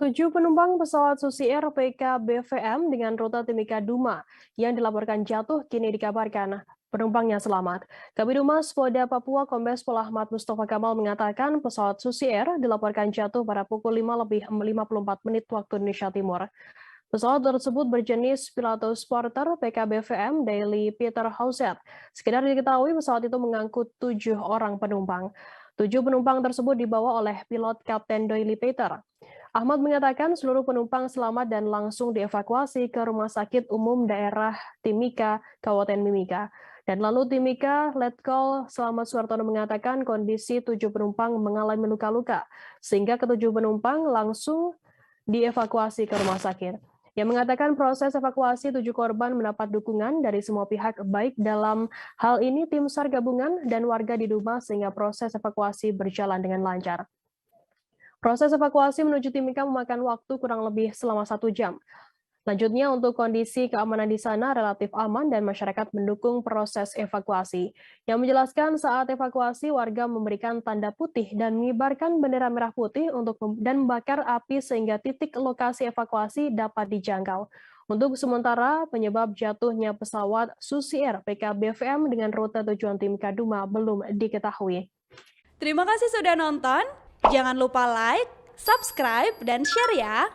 7 penumpang pesawat Susi Air PKBVM dengan rute Timika Duma yang dilaporkan jatuh kini dikabarkan penumpangnya selamat. Kabid Humas Polda Papua Kombes Pol Ahmad Mustafa Kamal mengatakan pesawat Susi Air dilaporkan jatuh pada pukul 5 lebih 54 menit waktu Indonesia Timur. Pesawat tersebut berjenis Pilatus Porter PKBVM Daily Peter Hauset. Sekedar diketahui pesawat itu mengangkut 7 orang penumpang. 7 penumpang tersebut dibawa oleh pilot Kapten Doily Peter. Ahmad mengatakan seluruh penumpang selamat dan langsung dievakuasi ke Rumah Sakit Umum Daerah Timika, Kabupaten Mimika. Dan lalu Timika, Letkol Selamat Suartono mengatakan kondisi 7 penumpang mengalami luka-luka, sehingga ke 7 penumpang langsung dievakuasi ke rumah sakit. Yang mengatakan proses evakuasi 7 korban mendapat dukungan dari semua pihak, baik dalam hal ini tim SAR gabungan dan warga di Duma, sehingga proses evakuasi berjalan dengan lancar. Proses evakuasi menuju Timika memakan waktu kurang lebih selama 1 jam. Selanjutnya, untuk kondisi keamanan di sana relatif aman dan masyarakat mendukung proses evakuasi. Yang menjelaskan saat evakuasi, warga memberikan tanda putih dan mengibarkan bendera merah putih dan membakar api sehingga titik lokasi evakuasi dapat dijangkau. Untuk sementara, penyebab jatuhnya pesawat Susi Air PKBVM dengan rute tujuan Timika Duma belum diketahui. Terima kasih sudah nonton. Jangan lupa like, subscribe, dan share ya.